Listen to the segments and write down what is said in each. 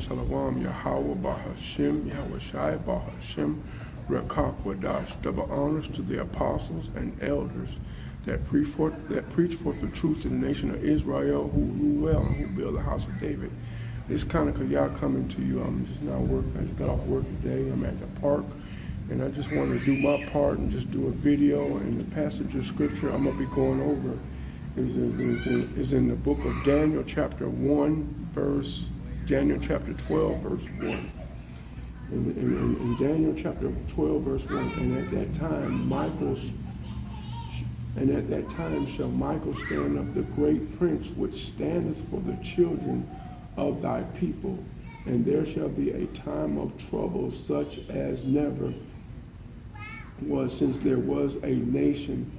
Shalom, Yahweh, Bahashem, Yahweh Shai, Bahashem, Rekak Wadash. Double honors to the apostles and elders that preach forth the truth to the nation of Israel, who rule well and who build the house of David. This Kanaka Yah coming to you. I'm just now working. I just got off work today. I'm at the park, and I just want to do my part and just do a video. And the passage of scripture I'm going to be going over is in the book of Daniel, chapter 1, Daniel chapter 12, verse 1. In Daniel chapter 12, verse 1, and at that time shall Michael stand up, the great prince, which standeth for the children of thy people, and there shall be a time of trouble such as never was since there was a nation,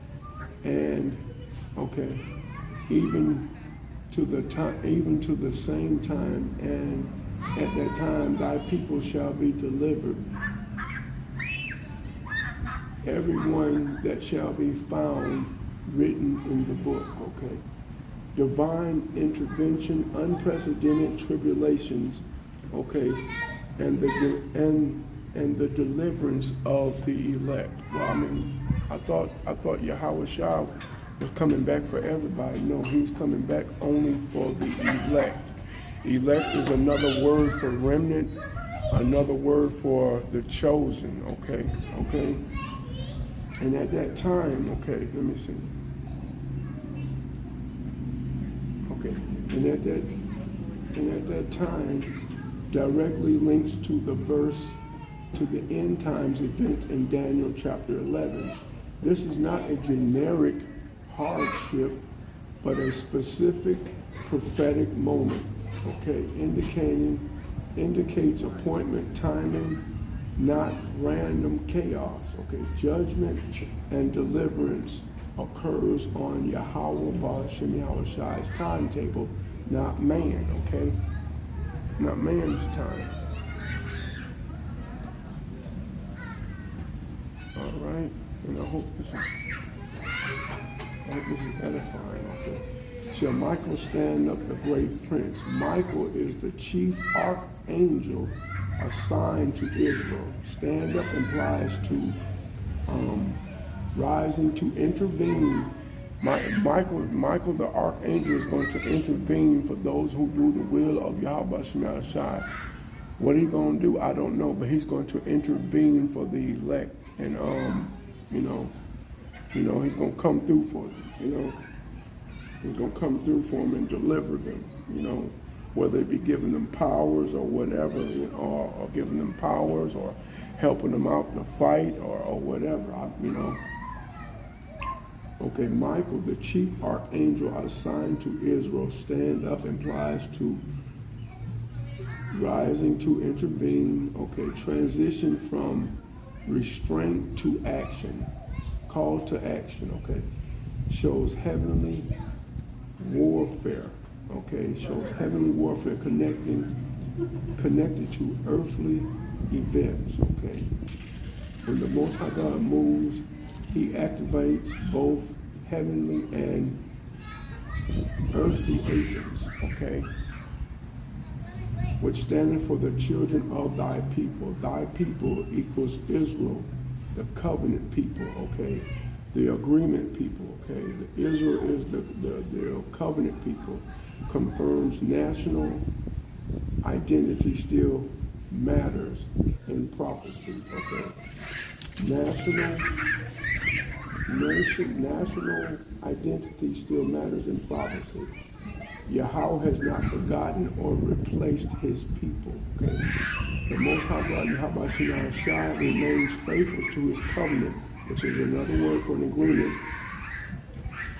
and even to the same time, and at that time thy people shall be delivered, everyone that shall be found written in the book. Divine intervention, unprecedented tribulations, and the deliverance of the elect. Well, I thought Yahweh Shah was coming back for everybody. No, he's coming back only for the elect. Elect is another word for remnant, another word for the chosen. Okay. And at that time, let me see. And at that time directly links to the verse, to the end times event in Daniel chapter 11. This is not a generic hardship, but a specific prophetic moment, indicates appointment timing, not random chaos. Judgment and deliverance occurs on Yahweh Bahashem Yahweh Shai's timetable, not man, not man's time. All right, and I hope this is edifying. Shall Michael stand up, the great prince? Michael is the chief archangel assigned to Israel. Stand up implies to rising to intervene. Michael the archangel is going to intervene for those who do the will of Yahweh Shemel Shai. What he's going to do, I don't know, but he's going to intervene for the elect, and he's going to come through for them. He's going to come through for them and deliver them. Whether it be giving them powers or whatever, or giving them powers or helping them out in the fight or whatever. Michael, the chief archangel assigned to Israel, stand up implies to rising to intervene. Transition from restraint to action, call to action. Shows heavenly warfare. Shows heavenly warfare connected to earthly events. When the Most High God moves, he activates both heavenly and earthly agents, which standing for the children of thy people. Thy people equals Israel, the covenant people, the agreement people, The Israel is the covenant people. Confirms national identity still matters in prophecy, National identity still matters in prophecy. Yahweh has not forgotten or replaced his people. The Most High God, Yahweh Shemel Shai, remains faithful to his covenant, which is another word for an agreement,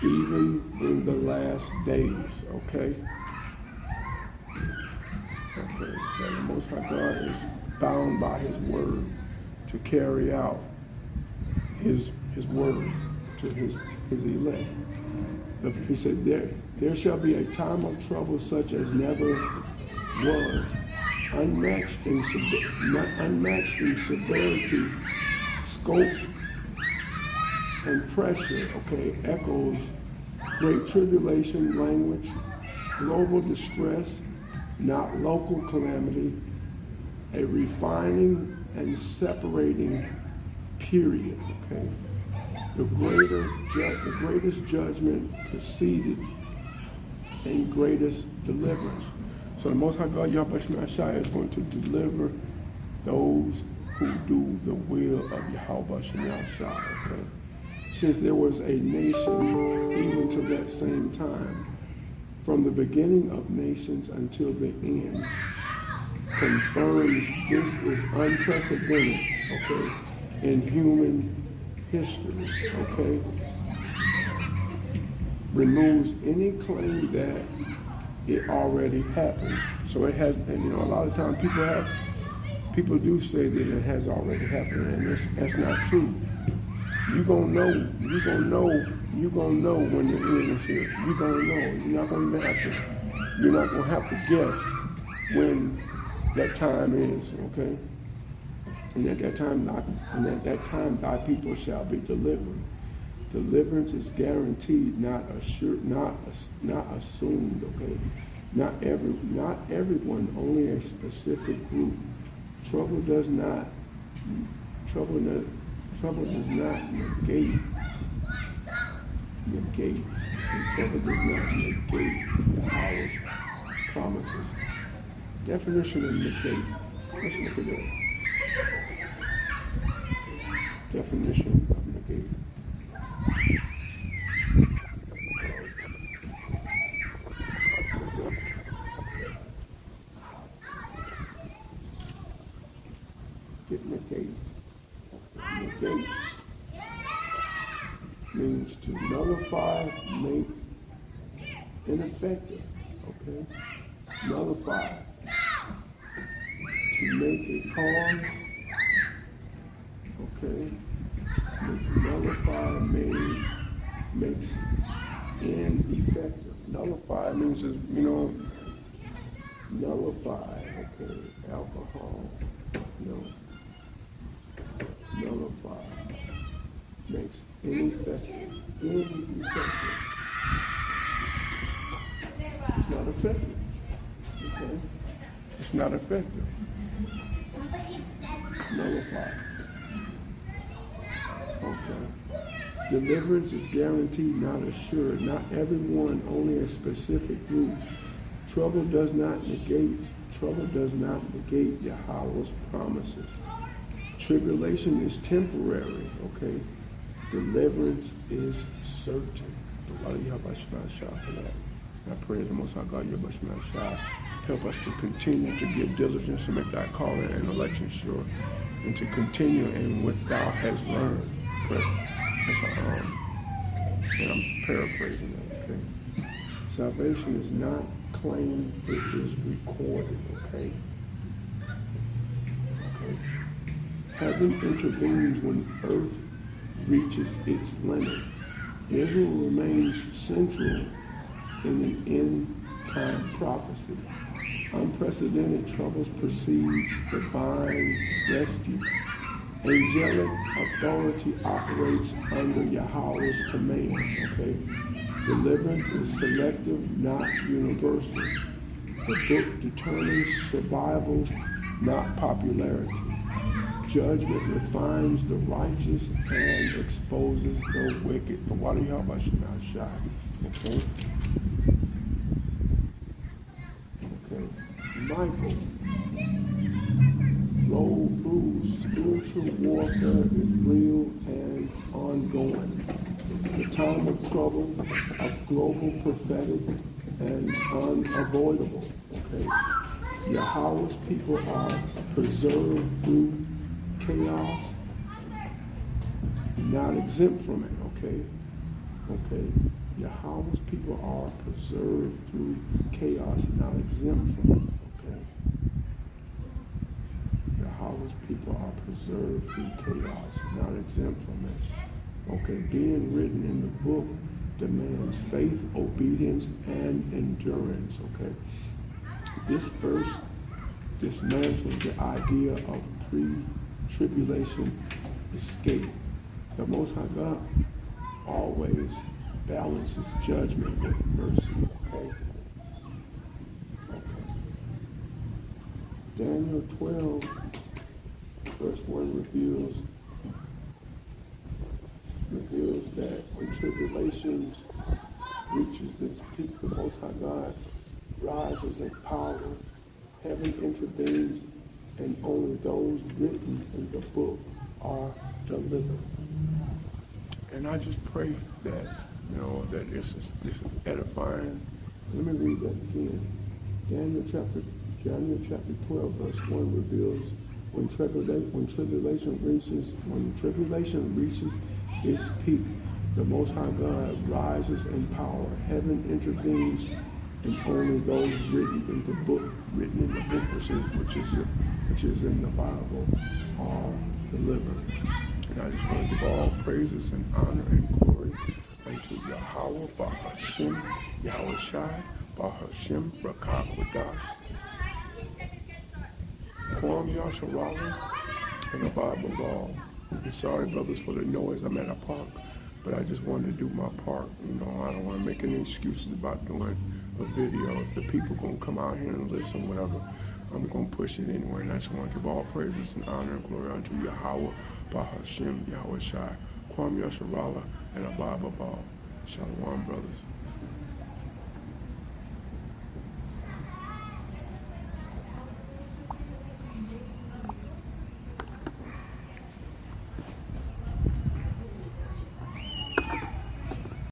even in the last days. So the Most High God is bound by his word to carry out his word to his elect. He said, there shall be a time of trouble such as never was, unmatched in severity, scope, and pressure. Echoes great tribulation language, global distress, not local calamity, a refining and separating period, okay? The greatest judgment preceded and greatest deliverance. So the Most High God, Yahweh Shemashai, is going to deliver those who do the will of Yahweh Shemashai, okay? Since there was a nation even to that same time, from the beginning of nations until the end, confirms this is unprecedented, okay, in human history, okay? Removes any claim that it already happened. So it has, and a lot of times people do say that it has already happened, and that's not true. You're gonna know when the end is here. You're gonna know. You're not gonna have to guess when that time is, okay? And at that time thy people shall be delivered. Deliverance is guaranteed, not assured, not assumed, okay? Not everyone, only a specific group. Trouble does not negate. Trouble does not negate Yahweh's promises. Definition of negate. Let's look at that. Definition of negate. Negate means to nullify, make ineffective, okay? Nullify. To make a cause, okay? Nullify makes ineffective. Nullify means, nullify, okay? Alcohol, nullify makes ineffective. It's not effective. Okay? It's not effective. Nullify. Okay. Deliverance is guaranteed, not assured. Not everyone, only a specific group. Trouble does not negate Yahweh's promises. Tribulation is temporary, okay? Deliverance is certain. For that. I pray the Most High God, Yahweh, help us to continue to give diligence to make thy calling and election sure, and to continue in what thou hast learned. But and I'm paraphrasing that, okay? Salvation is not claimed, it is recorded, okay? Okay. Heaven intervenes when earth reaches its limit. Israel remains central in an end-time prophecy. Unprecedented troubles precedes divine rescue. Angelic authority operates under Yahweh's command, okay? Deliverance is selective, not universal. The book determines survival, not popularity. Judgment refines the righteous and exposes the wicked. The water Yahweh should not shy. Okay? Okay. Michael. Low rules. Spiritual warfare is real and ongoing. The time of trouble, of global prophetic and unavoidable. Okay? Yahweh's people are preserved through chaos, not exempt from it, okay? Okay. Yahweh's people are preserved through chaos, not exempt from it, okay? Yahweh's people are preserved through chaos, not exempt from it. Okay, being written in the book demands faith, obedience, and endurance, okay? This verse dismantles the idea of pre-tribulation escape. The Most High God always balances judgment with mercy, okay? Okay. Daniel 12, verse 1 reveals that when tribulations reaches its peak, the Most High God rises in power, heaven intervenes, and only those written in the book are delivered. And I just pray that, that this is edifying. Let me read that again. Daniel chapter 12, verse 1 reveals when tribulation reaches its peak, the Most High God rises in power, heaven intervenes, and only those written in the book, which is in the Bible, are delivered. And I just want to give all praises and honor and glory unto Yahweh, Bahashem, Yahweh Shai, Bahashem, Rakakwadash, Kwam Yasharala, and Abba Baal. I'm sorry, brothers, for the noise. I'm at a park, but I just wanted to do my part. I don't want to make any excuses about doing a video. If the people going to come out here and listen, whatever, I'm going to push it anyway. And I just want to give all praises and honor and glory unto Yahweh, Bahashem, Yahweh Shai, Kwam Yasharala, and Abba Baal. Shalom, brothers.